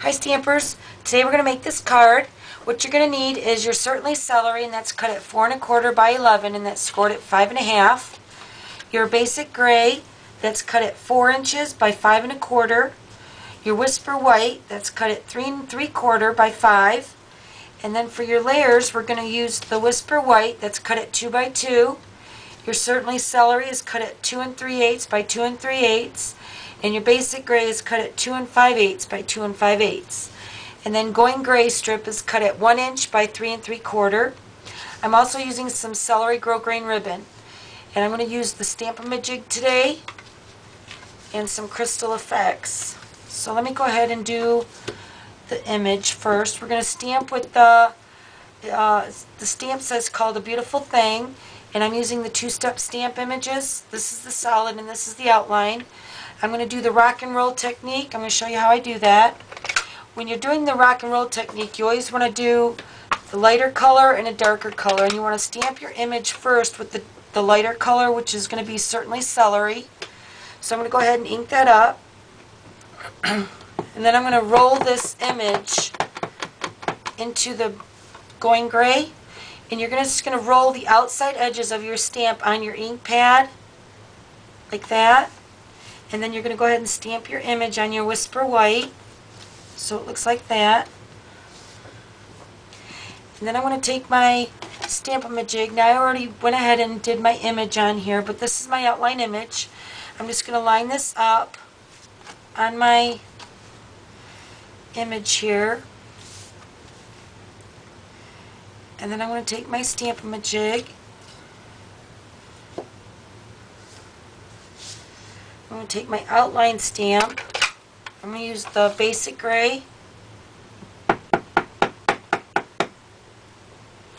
Hi Stampers, today we're going to make this card. What you're going to need is your Certainly Celery, and that's cut at 4 1/4 by 11, and that's scored at 5 1/2. Your Basic Gray, that's cut at 4 inches by 5 1/4. Your Whisper White, that's cut at 3 3/4 by 5. And then for your layers, we're going to use the Whisper White, that's cut at 2 by 2. Your Certainly Celery is cut at 2 3/8 by 2 3/8. And your Basic Gray is cut at 2 5/8 by 2 5/8. And then Going Gray strip is cut at 1 inch by 3 3/4. I'm also using some Celery Grosgrain ribbon. And I'm going to use the Stamp-a-ma-jig today and some Crystal Effects. So let me go ahead and do the image first. We're going to stamp with the stamp says called A Beautiful Thing, and I'm using the two-step stamp images. This is the solid and this is the outline. I'm going to do the rock and roll technique. I'm going to show you how I do that. When you're doing the rock and roll technique, you always want to do the lighter color and a darker color, and you want to stamp your image first with the lighter color, which is going to be Certainly Celery. So I'm going to go ahead and ink that up. And then I'm going to roll this image into the Going Gray, and you're just going to roll the outside edges of your stamp on your ink pad like that. And then you're going to go ahead and stamp your image on your Whisper White, so it looks like that. And then I'm going to take my Stamp-a-ma-jig. Now I already went ahead and did my image on here, but this is my outline image. I'm just going to line this up on my image here. And then I'm going to take my Stamp-a-ma-jig. I'm going to take my outline stamp. I'm going to use the Basic Gray.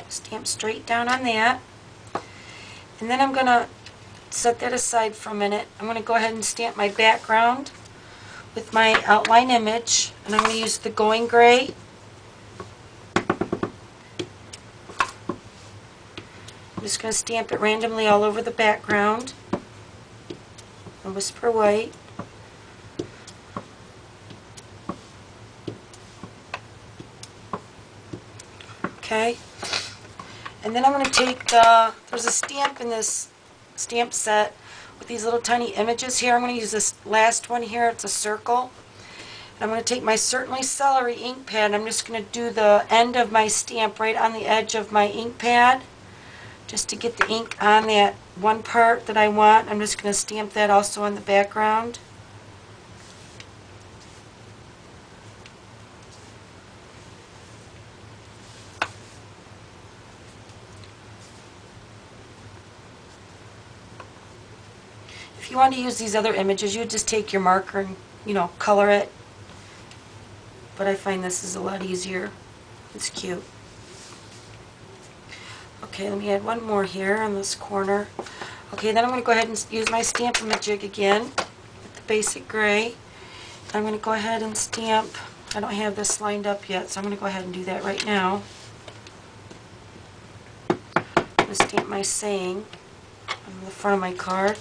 Stamp straight down on that. And then I'm going to set that aside for a minute. I'm going to go ahead and stamp my background with my outline image. And I'm going to use the Going Gray. I'm just going to stamp it randomly all over the background. And Whisper White. Okay. And then I'm going to take there's a stamp in this stamp set with these little tiny images here. I'm going to use this last one here. It's a circle. And I'm going to take my Certainly Celery ink pad, and I'm just going to do the end of my stamp right on the edge of my ink pad, just to get the ink on that one part that I want. I'm just going to stamp that also on the background. If you want to use these other images, you would just take your marker and, color it. But I find this is a lot easier. It's cute. Okay, let me add one more here on this corner. Okay, then I'm going to go ahead and use my Stamp-a-ma-jig again with the Basic Gray. I'm going to go ahead and stamp. I don't have this lined up yet, so I'm going to go ahead and do that right now. I'm going to stamp my saying on the front of my card.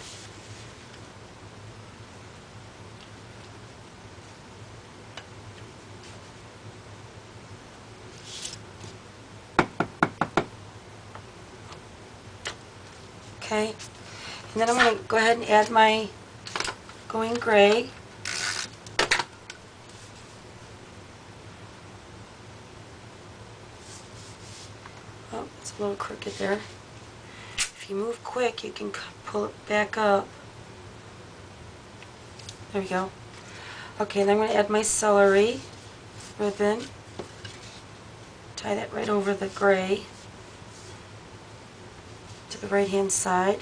Okay, and then I'm going to go ahead and add my Going Gray. Oh, it's a little crooked there. If you move quick, you can pull it back up. There we go. Okay, then I'm going to add my Celery ribbon. Tie that right over the gray to the right hand side.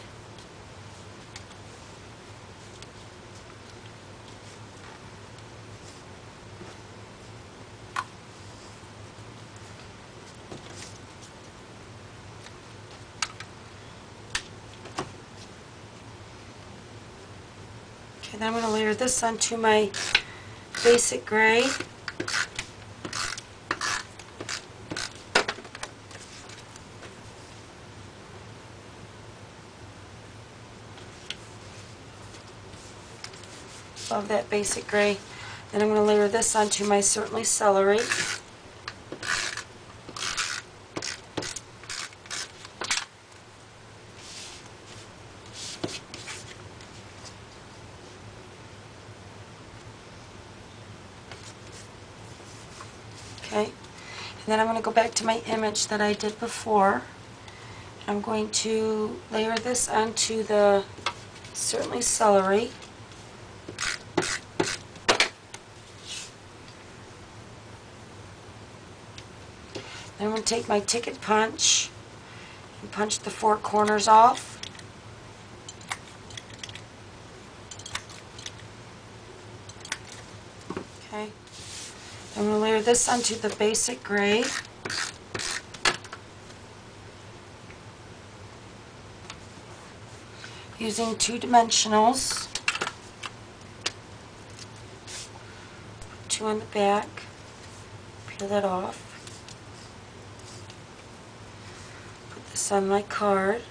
Okay, then I'm going to layer this onto my Basic Gray. Love that Basic Gray. Then I'm going to layer this onto my Certainly Celery. Okay, and then I'm going to go back to my image that I did before. I'm going to layer this onto the Certainly Celery. Then I'm going to take my ticket punch and punch the 4 corners off. Okay. I'm going to layer this onto the basic gray. Using 2 dimensionals. 2 on the back. Peel that off. Put this on my card.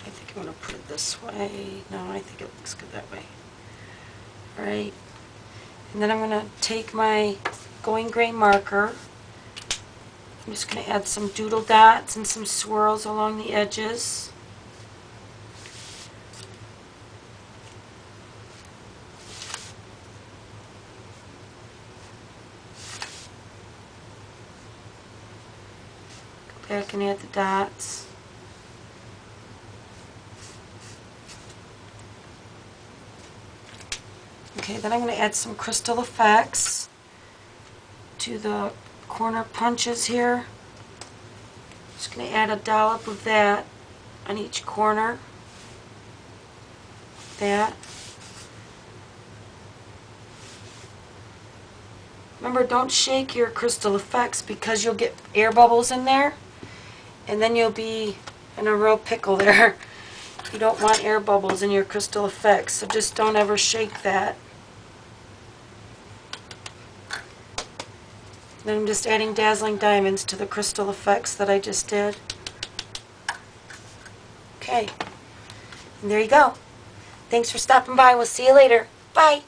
I think I'm going to put it this way. No, I think it looks good that way. Alright. And then I'm going to take my going gray marker. I'm just going to add some doodle dots and some swirls along the edges. Go back and add the dots. Okay, then I'm going to add some crystal effects to the corner punches here. Just going to add a dollop of that on each corner. That. Remember, don't shake your crystal effects because you'll get air bubbles in there and then you'll be in a real pickle there. You don't want air bubbles in your crystal effects, so just don't ever shake that. Then I'm just adding dazzling diamonds to the crystal effects that I just did. Okay, and there you go. Thanks for stopping by. We'll see you later. Bye.